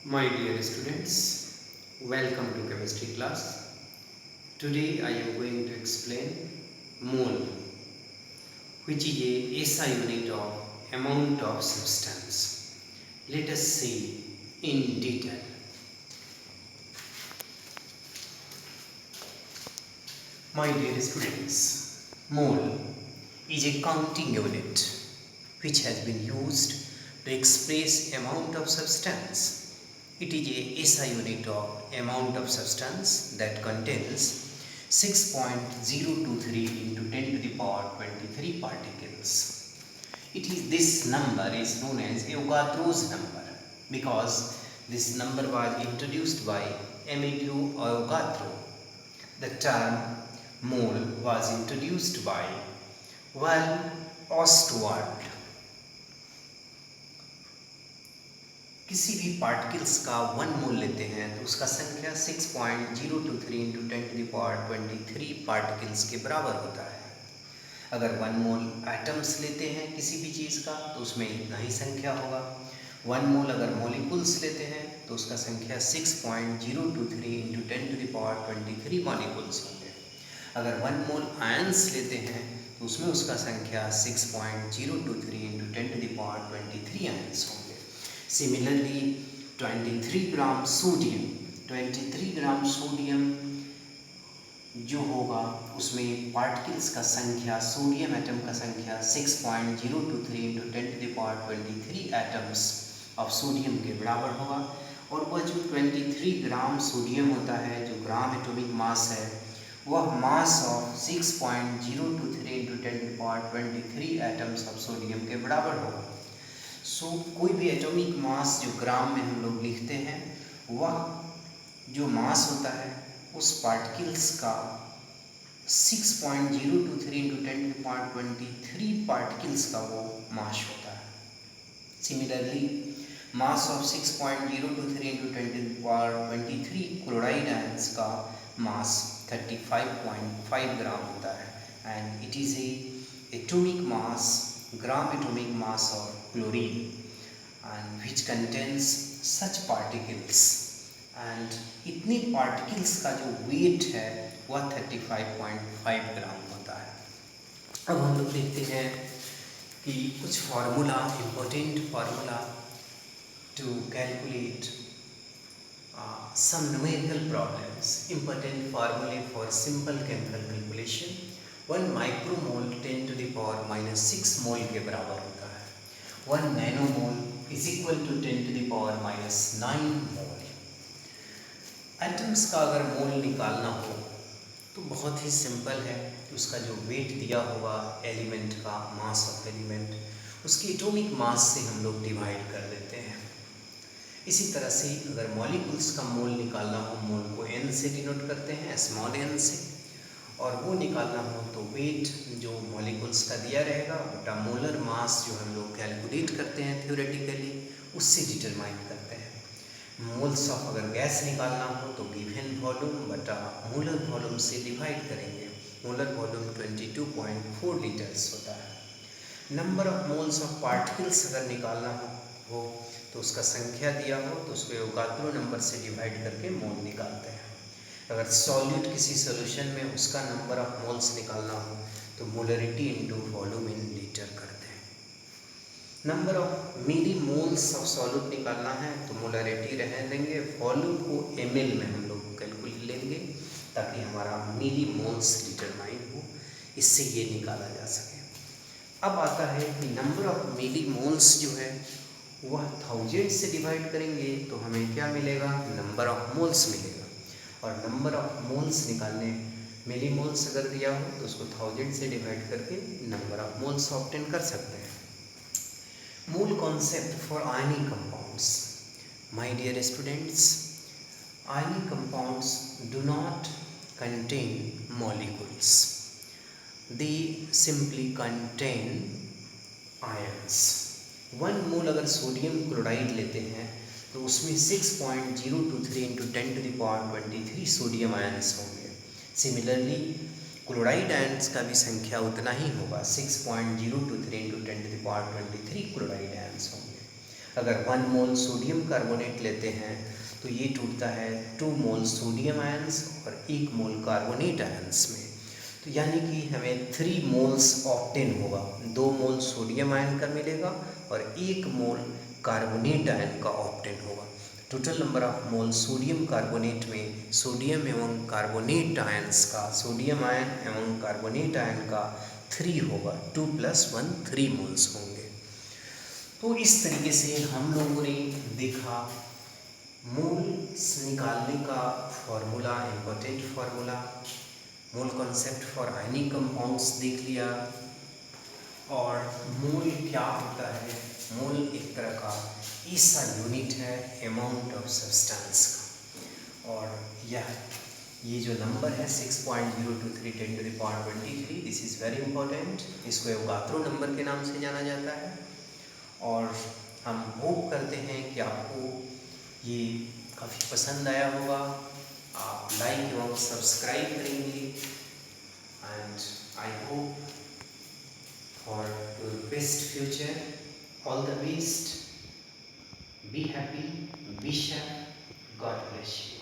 My dear students, welcome to chemistry class. Today I am going to explain mole, which is a SI unit of amount of substance. Let us see in detail. My dear students, mole is a counting unit which has been used to express amount of substance. It is a SI unit of amount of substance that contains 6.023 into 10 to the power 23 particles. This number is known as Avogadro's number because this number was introduced by Emilio Avogadro. The term mole was introduced by Val Ostwald. किसी भी particles का 1 मोल लेते हैं तो उसका संख्या 6.023 into 10 to the power 23 particles के बराबर होता है। अगर 1 मोल एटम्स लेते हैं किसी भी चीज़ का तो उसमें इतना ही संख्या होगा। 1 मोल अगर मॉलिक्यूल्स लेते हैं तो उसका संख्या 6.023 into 10 to the power 23 molecules होंगे। अगर 1 मोल आयंस लेते हैं तो उसमें उसका संख्या 6.023 into 10 to the power 23 ions होंगे। Similarly, 23 ग्राम सोडियम जो होगा उसमें पार्टिकल्स का संख्या सोडियम एटम का संख्या 6.023 into 10 to the power 23 atoms of sodium के बराबर होगा। और वह जो 23 ग्राम सोडियम होता है जो ग्राम एटॉमिक मास है वह mass of 6.023 into 10 to the power 23 atoms of sodium के बराबर होगा। कोई भी एटॉमिक मास जो ग्राम में हम लोग लिखते हैं वह जो मास होता है उस पार्टिकल्स का 6.023 into 10 to the power 23 particles का वो मास होता है। Similarly mass of 6.023 into 10 to the power 23 chloride ions का मास 35.5 ग्राम होता है and it is atomic mass gram atomic mass of chlorine and which contains such particles and इतने particles का जो weight है वह 35.5 ग्राम होता है। अब हम लोग देखते हैं कि कुछ formula important formula to calculate some numerical problems, important formulae for simple chemical calculation। 1 micromole 10 to the power -6 mole के बराबर होता है। 1 nanomole is equal to 10 to the power -9 mole. Atoms का अगर मोल निकालना हो तो बहुत ही सिंपल है। उसका जो वेट दिया होगा एलिमेंट का मास ऑफ एलिमेंट उसकी एटॉमिक मास से हम लोग डिवाइड कर देते हैं। इसी तरह से अगर मॉलिक्यूल्स का मोल निकालना हो मोल को n से डिनोट करते हैं स्मॉल n से और वो निकालना हो तो वेट जो मॉलिक्यूल्स का दिया रहेगा बटा मोलर मास जो हम लोग कैलकुलेट करते हैं थ्योरेटिकली उससे डिटरमाइन करते हैं। मोल्स ऑफ अगर गैस निकालना हो तो गिवन वॉल्यूम बटा मोलर वॉल्यूम से डिवाइड करेंगे। मोलर वॉल्यूम 22.4 लीटर्स होता है। Number of moles of particles अगर निकालना हो तो उसका संख्या दिया हो तो उसको एवोगाद्रो नंबर से डिवाइड करके मोल निकालते हैं। अगर सॉल्यूट किसी सोल्यूशन में उसका नंबर ऑफ मोल्स निकालना हो तो molarity into volume in litre करते हैं। Number of milli moles of solute निकालना है तो मोलरिटी रहने देंगे, वॉल्यूम को ml में हम लोग कैलकुलेट लेंगे ताकि हमारा मिली मोल्स डिटरमाइन हो, इससे ये निकाला जा सके। अब आता है कि नंबर ऑफ मिली मोल्स जो है वह 1000 से डिवाइड करेंगे तो हमें क्या मिलेगा, नंबर ऑफ मोल्स मिलेगा। और नंबर ऑफ मोल्स निकालने मिली मोल्स अगर दिया हो तो उसको 1000 से डिवाइड करके नंबर ऑफ मोल्स ऑब्टेन कर सकते हैं। Mole concept for ionic compounds. My dear students, ionic compounds do not contain molecules, they simply contain ions. 1 mole अगर सोडियम क्लोराइड लेते हैं तो उसमें 6.023 into 10 to the power 23 sodium ions होंगे। Similarly chloride ions का भी संख्या उतना ही होगा, 6.023 into 10 to the power 23 chloride ions होंगे। अगर 1 मोल सोडियम कार्बोनेट लेते हैं तो ये टूटता है 2 मोल सोडियम आयंस और 1 मोल कार्बोनेट आयंस में। तो यानी कि हमें 3 मोल्स ऑक्टेन होगा, 2 मोल सोडियम आयन का मिलेगा और 1 मोल कार्बोनेट आयन का ऑक्टेन होगा। Total number of mole sodium carbonate में सोडियम एवं कार्बोनेट आयंस का, सोडियम आयन एवं कार्बोनेट आयन का 3 होगा, 2 + 1 3 मोल्स होंगे। तो इस तरीके से हम लोगों ने देखा मोल्स निकालने का formula, important formula, mole concept for ionic compounds देख लिया। और मोल क्या होता है? मोल एक तरह का ऐसा यूनिट है अमाउंट ऑफ सब्सटेंस का। और ये जो नंबर है 6.023 10⁻23, दिस इज़ वेरी इंपॉर्टेंट। इसको एवोगाद्रो नंबर के नाम से जाना जाता है। और हम होप करते हैं कि आपको ये काफ़ी पसंद आया होगा। आप लाइक एवं सब्सक्राइब करेंगे। And I hope for your best future, all the best, be happy, be safe, God bless you.